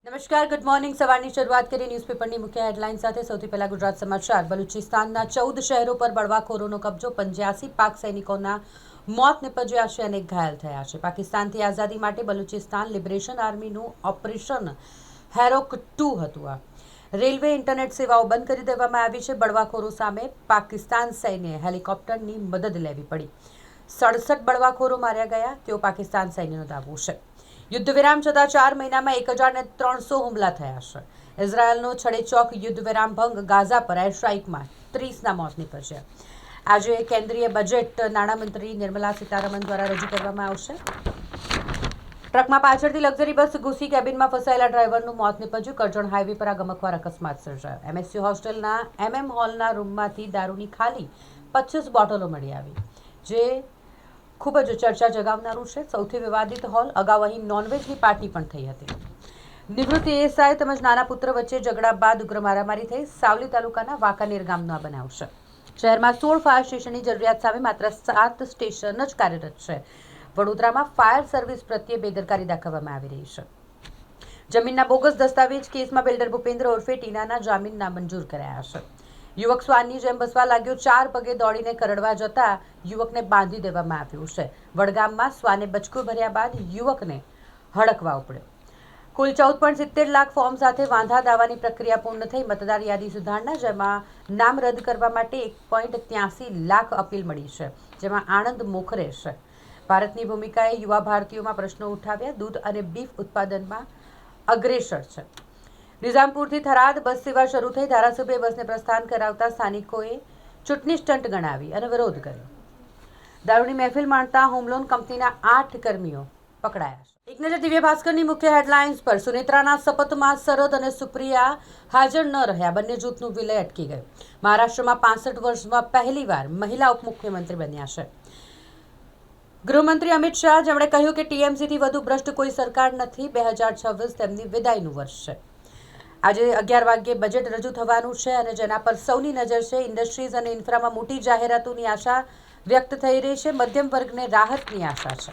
નમસ્કાર, good morning. સવારની શરૂઆત કરી ન્યૂઝપેપરની મુખ્ય હેડલાઇન સાથે. સૌથી પહેલા ગુજરાત સમાચાર. બલુચિસ્તાનના 14 શહેરો પર બળવાખોરોનો કબજો. 85 પાક સૈનિકોના મોત નિપજ્યા છે અને ઘાયલ થયા છે. પાકિસ્તાનથી આઝાદી માટે બલુચિસ્તાન લિબરેશન આર્મીનું ઓપરેશન હેરોક 2 હતું. આ રેલવે ઇન્ટરનેટ સેવાઓ બંધ કરી દેવામાં આવી છે. બળવાખોરો સામે પાકિસ્તાન સૈન્યએ હેલિકોપ્ટરની મદદ લેવી પડી. 67 બળવાખોરો માર્યા ગયા, તેઓ પાકિસ્તાન સૈન્યનો દાવો છે. યુદ્ધ વિરામ છતાં 4 મહિનામાં 1300 હુમલા થયા છે. ઇઝરાયલનો છડેચોક યુદ્ધ વિરામ ભંગ. ગાઝા પર એર સ્ટ્રાઇકમાં 30ના મોત નીપજ્યા. આજે કેન્દ્રીય બજેટ નાણામંત્રી નિર્મલા સીતારમણ દ્વારા રજૂ કરવામાં આવશે. ટ્રકમાં પાછળથી લક્ઝરી બસ ઘૂસી કેબિનમાં ફસાયેલા ડ્રાઈવરનું મોત નીપજ્યું. કરજણ હાઈવે પર આ ગમખ્વાર અકસ્માત સર્જાયો. એમએસયુ હોસ્ટેલના હોલના રૂમમાંથી દારૂની ખાલી 25 બોટલો મળી આવી, જે ખૂબ જ ચર્ચા જગાવનારું છે. સૌથી વિવાદિત હોલ. અગાઉ અહીં નોનવેજની પાર્ટી પણ થઈ હતી. નિવૃત્ત એએસઆઈ તેમજ નાના પુત્ર વચ્ચે ઝઘડા બાદ ઉગ્ર મારામારી થઈ. સાવલી તાલુકાના વાંકાનેર ગામનો આ બનાવ છે. શહેરમાં 16 ફાયર સ્ટેશનની જરૂરિયાત સામે માત્ર 7 સ્ટેશન જ કાર્યરત છે. વડોદરામાં ફાયર સર્વિસ પ્રત્યે બેદરકારી દાખવવામાં આવી રહી છે. જમીનના બોગસ દસ્તાવેજ કેસમાં બિલ્ડર ભૂપેન્દ્ર ઉર્ફે ટીનાના જામીન નામંજૂર કરાયા છે. યુવક શ્વાનની જેમ બસવા લાગ્યો. 4 પગે દોડીને કરડવા જતા યુવકને બાંધી દેવામાં આવ્યું છે. વડગામમાં શ્વાને બચકું ભર્યા બાદ યુવકને હડકવા ઉપડ્યો. કુલ 14.70 લાખ ફોર્મ સાથે વાંધા દાવાની પ્રક્રિયા પૂર્ણ થઈ. મતદાર યાદી સુધારણા, જેમાં નામ રદ કરવા માટે 1.83 લાખ અપીલ મળી છે, જેમાં આણંદ મોખરે છે. ભારતની ભૂમિકાએ યુવા ભારતીયોમાં પ્રશ્નો ઉઠાવ્યા. દૂધ અને બીફ ઉત્પાદનમાં અગ્રેસર છે. નિઝામપુરથી થરાદ બસ સેવા શરૂ થઈ. ધારાસભ્યએ બસને પ્રસ્થાન કરાવતા સ્થાનિકોએ ચૂંટણી સ્ટન્ટ ગણાવી અને વિરોધ કર્યો. દારૂની મહેફિલ માણતા હોમલોન કંપનીના 8 કર્મીઓ પકડાયા છે. એક નજર દિવ્ય ભાસ્કરની મુખ્ય હેડલાઇન્સ પર. સુનેત્રાના શપથમાં શરદ અને સુપ્રિયા હાજર ન રહ્યા. બંને જૂથનું વિલય અટકી ગયું. મહારાષ્ટ્રમાં 65 વર્ષમાં પહેલીવાર મહિલા ઉપમુખ્યમંત્રી બન્યા છે. ગૃહમંત્રી અમિત શાહ, જેમણે કહ્યું કે ટીએમસીથી વધુ ભ્રષ્ટ કોઈ સરકાર નથી. 2026 તેમની વિદાયનું વર્ષ છે. આજે 11 વાગ્યે બજેટ રજૂ થવાનું છે અને જેના પર સૌની નજર છે. ઇન્ડસ્ટ્રીઝ અને ઇન્ફ્રામાં મોટી જાહેરાતોની આશા વ્યક્ત થઈ રહી છે. મધ્યમ વર્ગને રાહતની આશા છે.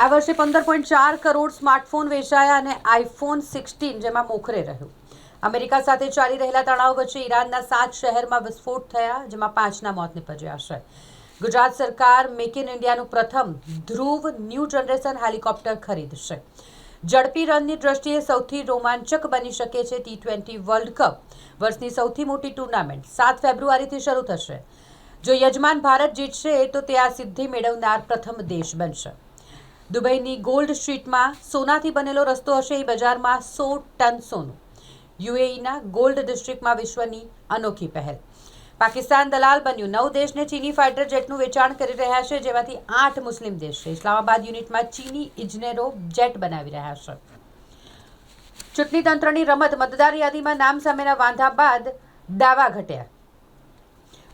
આ વર્ષે 15.4 કરોડ સ્માર્ટફોન વેચાયા અને આઈફોન 16 જેમાં મોખરે રહ્યું. અમેરિકા સાથે ચાલી રહેલા તણાવ વચ્ચે ઈરાનના 7 શહેરમાં વિસ્ફોટ થયા, જેમાં 5ના મોત નીપજ્યા છે. ગુજરાત સરકાર મેક ઇન ઇન્ડિયાનું પ્રથમ ધ્રુવ ન્યૂ જનરેશન હેલિકોપ્ટર ખરીદશે. ઝડપી રનની દ્રષ્ટિએ સૌથી રોમાંચક બની શકે છે T20 વર્લ્ડ કપ. વર્ષની સૌથી મોટી ટુર્નામેન્ટ 7 ફેબ્રુઆરીથી શરૂ થશે. જો યજમાન ભારત જીતશે તો તે આ સિદ્ધિ મેળવનાર પ્રથમ દેશ બનશે. દુબઈની ગોલ્ડ સ્ટ્રીટમાં સોનાથી બનેલો રસ્તો હશે. એ બજારમાં 100 ટન સોનું. યુએઈના ગોલ્ડ ડિસ્ટ્રિક્ટમાં વિશ્વની અનોખી પહેલ. પાકિસ્તાન દલાલ બન્યું. 9 દેશને ચીની ફાઇટર જેટનું વેચાણ કરી રહ્યા છે, જેમાંથી 8 મુસ્લિમ દેશ છે. ઇસ્લામાબાદ યુનિટમાં ચીની ઇજનેરો જેટ બનાવી રહ્યા છે. ચૂંટણી તંત્રની રમત. મતદાર યાદીમાં નામ સામેના વાંધા બાદ દાવા ઘટ્યા.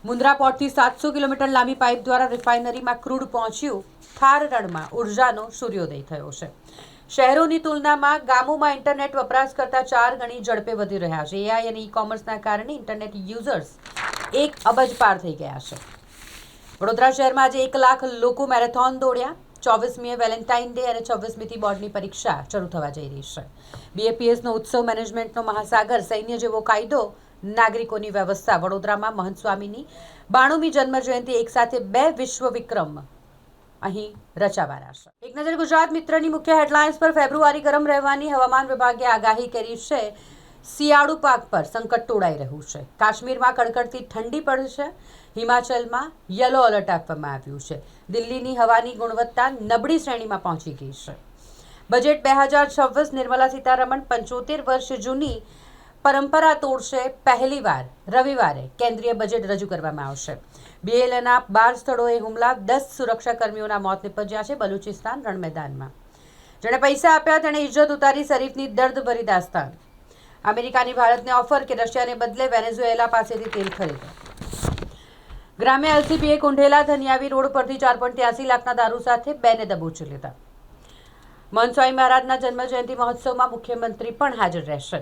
મુન્દ્રા પોર્ટથી 700 કિલોમીટર લાંબી પાઇપ દ્વારા રિફાઇનરીમાં ક્રૂડ પહોંચ્યું. થાર રણમાં ઉર્જાનો સૂર્યોદય થયો છે. શહેરોની તુલનામાં ગામોમાં ઇન્ટરનેટ વપરાશ કરતાં 4 ગણી ઝડપે વધી રહ્યા છે. એઆઈ અને ઈ કોમર્સના કારણે ઇન્ટરનેટ યુઝર્સ 1 અબજ પાર થઈ ગયા છે. વડોદરા શહેરમાં આજે 1 લાખ લોકો મેરેથોન દોડ્યા. 24મીએ વેલેન્ટાઇન ડે અને 26મીથી બોર્ડની પરીક્ષા શરૂ થવા જઈ રહી છે. બીએપીએસનો ઉત્સવ. મેનેજમેન્ટનો મહાસાગર. સૈન્ય જેવો કાયદો, નાગરિકોની વ્યવસ્થા. વડોદરામાં મહંત સ્વામીની 92મી જન્મજયંતિ. એક સાથે 2 વિશ્વ વિક્રમ અહીં રચાવાના છે. એક નજર ગુજરાત મિત્રની મુખ્ય હેડલાઇન્સ પર. ફેબ્રુઆરી ગરમ રહેવાની હવામાન વિભાગે આગાહી કરી છે. શિયાળુ પાક પર સંકટ તોડાઈ રહ્યું છે. કાશ્મીરમાં કડકડતી ઠંડી પડશે. હિમાચલમાં યલો એલર્ટ આપવામાં આવ્યું છે. દિલ્હીની હવાની ગુણવત્તા નબળી શ્રેણીમાં પહોંચી ગઈ છે. બજેટ 2026. નિર્મલા સીતારમણ 75 વર્ષ જૂની પરંપરા તોડશે. પહેલીવાર રવિવારે કેન્દ્રીય બજેટ રજૂ કરવામાં આવશે. બીએલએના 12 સ્થળોએ હુમલા. 10 સુરક્ષાકર્મીઓના મોત નીપજ્યા છે. બલુચિસ્તાન રણ મેદાનમાં. જેણે પૈસા આપ્યા તેણે ઇજ્જત ઉતારી. શરીફની દર્દભરી દાસ્તાન. અમેરિકાની ભારતને ઓફર કે રશિયાને બદલે વેનેઝુએલા પાસેથી તેલ ખરીદો. ગ્રામ્ય એલસીબીએ કુંઢેલા ધનિયાવી રોડ પરથી 4.83 લાખના દારૂ સાથે 2ને દબોચી લીધા. મહંત સ્વામી મહારાજના જન્મજયંતિ મહોત્સવમાં મુખ્યમંત્રી પણ હાજર રહેશે.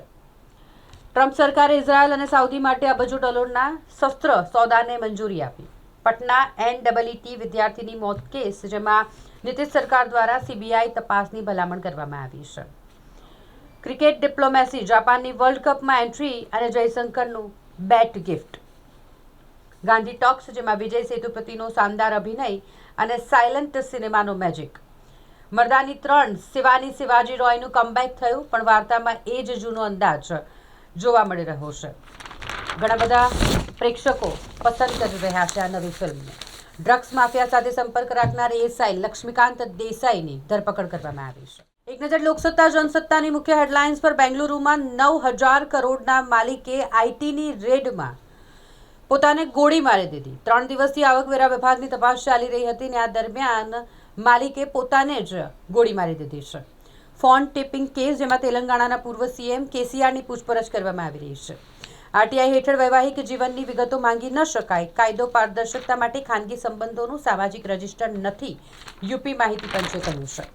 ટ્રમ્પ સરકારે ઇઝરાયલ અને સાઉદી માટે અબજો ડોલરના શસ્ત્ર સોદાને મંજૂરી આપી. પટના એનઈઈટી વિદ્યાર્થીની મોત કેસ, જેમાં નીતિશ સરકાર દ્વારા સીબીઆઈ તપાસની ભલામણ કરવામાં આવી છે. ક્રિકેટ ડિપ્લોમેસી, જાપાનની વર્લ્ડ કપમાં એન્ટ્રી અને જયશંકરનું બેટ ગિફ્ટ. ગાંધી ટોક્સ, જેમાં વિજય સેતુપતિનો શાનદાર અભિનય અને સાયલન્ટ સિનેમાનો મેજિક. મર્દાની 3, શિવાની શિવાજી રોયનું કમબેક થયું, પણ વાર્તામાં એ જ જૂનો અંદાજ જોવા મળી રહ્યો છે. ઘણા બધા પ્રેક્ષકો પસંદ કરી રહ્યા છે આ નવી ફિલ્મને. ડ્રગ્સ માફિયા સાથે સંપર્ક રાખનાર એએસઆઈ લક્ષ્મીકાંત દેસાઈની ધરપકડ કરવામાં આવી છે. એક નજર લોકસત્તા જનસત્તાની મુખ્ય હેડલાઇન્સ પર. બેંગલુરુમાં 9,000 કરોડના માલિકે આઈટીની રેડમાં પોતાને ગોળી મારી દીધી. 3 દિવસથી આવકવેરા વિભાગની તપાસ ચાલી રહી હતી અને આ દરમિયાન માલિકે પોતાને જ ગોળી મારી દીધી છે. ફોન ટેપિંગ કેસ, જેમાં તેલંગાણાના પૂર્વ સીએમ કેસીઆરની પૂછપરછ કરવામાં આવી રહી છે. આરટીઆઈ હેઠળ વૈવાહિક જીવનની વિગતો માંગી ન શકાય. કાયદો પારદર્શકતા માટે ખાનગી સંબંધોનું સામાજિક રજિસ્ટર નથી, યુપી માહિતી પંચે કહ્યું છે.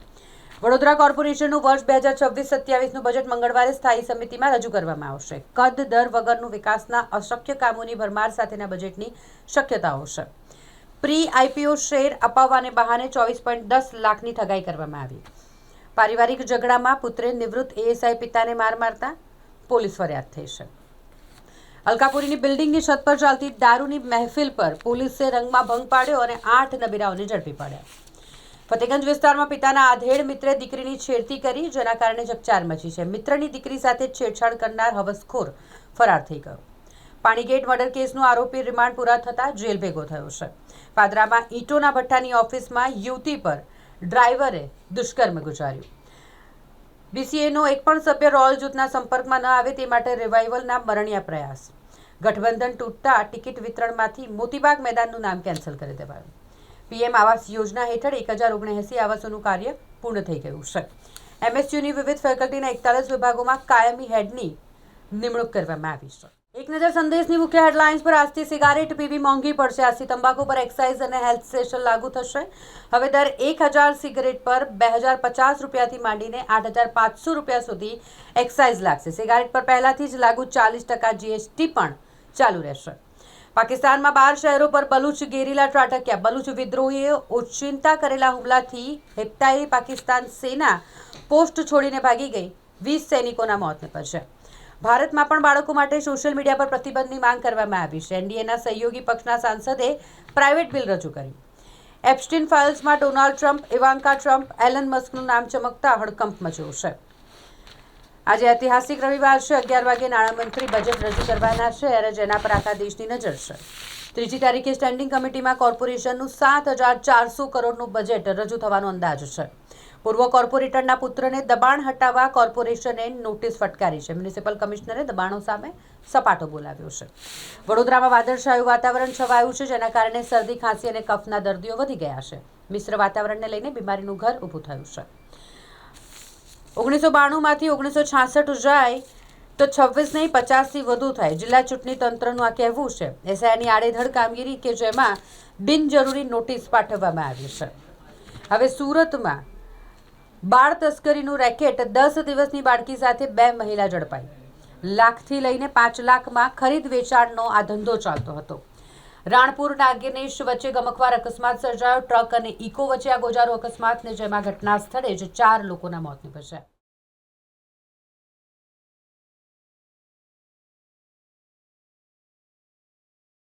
વડોદરા કોર્પોરેશનનું વર્ષ 2026-27નું બજેટ મંગળવારે સ્થાયી સમિતિમાં રજૂ કરવામાં આવશે. કદ દર વગરનું વિકાસના અશક્ય કામોની ભરમાર સાથેના બજેટની શક્યતાઓ છે. પ્રી આઈપીઓ શેર અપાવવાને બહાને 24.10 લાખની ઠગાઈ કરવામાં આવી. પારિવારિક ઝઘડામાં પુત્રે નિવૃત્ત એએસઆઈ પિતાને માર મારતા પોલીસ ફરિયાદ થઈ છે. અલકાપુરીની બિલ્ડિંગની છત પર ચાલતી દારૂની મહેફિલ પર પોલીસે રંગમાં ભંગ પાડ્યો અને 8 નબીરાઓને ઝડપી પાડ્યા. ફતેગંજ વિસ્તારમાં પિતાના આધેડ મિત્રે દીકરીની છેડતી કરી, જેના કારણે ચકચાર મચી છે. મિત્રની દીકરી સાથે છેડછાડ કરનાર હવસખોર ફરાર થઈ ગયો. પાણીગેટ મર્ડર કેસનો આરોપી રિમાન્ડ પૂરા થતાં જેલ ભેગો થયો છે. પાદરામાં ઈંટોના ભઠ્ઠાની ઓફિસમાં યુવતી પર ડ્રાઈવરે દુષ્કર્મ ગુજાર્યું. બીસીએનો એક પણ સભ્ય રોયલ જૂથના સંપર્કમાં ન આવે તે માટે રિવાઇવલના મરણિયા પ્રયાસ. ગઠબંધન તૂટતા ટિકિટ વિતરણમાંથી મોતીબાગ મેદાનનું નામ કેન્સલ કરી દેવાયું. પીએમ આવાસ યોજના હેઠળ 1079 આવાસોનું કાર્ય પૂર્ણ થઈ ગયું છે. એમએસયુની વિવિધ ફેકલ્ટીના 41 વિભાગોમાં કાયમી હેડની નિમણૂક કરવામાં આવી છે. એક નજર સંદેશની મુખ્ય હેડલાઇન્સ પર. આજથી સિગારેટ પીવી મોંઘી પડશે. આજથી તંબાકુ પર એક્સાઇઝ અને હેલ્થ સેશન લાગુ થશે. હવે દર 1000 સિગરેટ પર 2050 રૂપિયાથી માંડીને 8500 રૂપિયા સુધી એક્સાઇઝ લાગશે. સિગારેટ પર પહેલાથી જ લાગુ 40% જીએસટી પણ ચાલુ રહેશે. પાકિસ્તાનમાં 12 શહેરો પર બલુચ ગેરીલા ત્રાટક્યા. બલુચ વિદ્રોહીએ ઓચિંતા કરેલા હુમલાથી હેપતાયેલી પાકિસ્તાન સેના પોસ્ટ છોડીને ભાગી ગઈ. 20 સૈનિકોના મોત નિપજ્યા. ભારતમાં પણ બાળકો માટે સોશિયલ મીડિયા પર પ્રતિબંધની માંગ કરવામાં આવી છે. એનડીએના સહયોગી પક્ષના સાંસદે પ્રાઇવેટ બિલ રજૂ કર્યું. એપ્સ્ટીન ફાઇલ્સમાં Donald Trump, Ivanka Trump, Elon મસ્કનું નામ ચમકતા હડકંપ મચ્યો છે. આજે ઐતિહાસિક રવિવાર છે. 11 વાગે નાણામંત્રી બજેટ રજૂ કરવાના છે અને જેના પર આખા દેશની નજર છે. 3જી તારીખે સ્ટેન્ડિંગ કમિટીમાં કોર્પોરેશનનું 7,400 કરોડનું બજેટ રજૂ થવાનો અંદાજ છે. પૂર્વ કોર્પોરેટરના પુત્રને દબાણ હટાવવા કોર્પોરેશને નોટિસ ફટકારી છે. મ્યુનિસિપલ કમિશનરે દબાણો સામે સપાટો બોલાવ્યો છે. વડોદરામાં વાદળછાયું વાતાવરણ છવાયું છે, જેના કારણે શરદી, ખાંસી અને કફના દર્દીઓ વધી ગયા છે. મિશ્ર વાતાવરણને લઈને બીમારીનું ઘર ઊભું થયું છે. 1992માંથી 1966 જાય તો 26 નહીં 50થી વધુ થાય. જિલ્લા ચૂંટણી તંત્રનું આ કહેવું છે. એસઆઈની આડેધડ કામગીરી કે જેમાં બિનજરૂરી નોટિસ પાઠવવામાં આવી છે. હવે સુરતમાં બાળ તસ્કરીનું રેકેટ. 10 દિવસની બાળકી સાથે 2 મહિલા ઝડપાઈ. લાખથી લઈને 5 લાખમાં ખરીદ વેચાણનો આ ધંધો ચાલતો હતો. રાણપુર નાગેનેશ વચ્ચે ગમખ્વાર અકસ્માત સર્જાયો. ટ્રક અને ઇકો વચ્ચે આ ગોજારો અકસ્માતને જેમાં ઘટના સ્થળે જ 4 લોકોના મોત નિપજ્યા.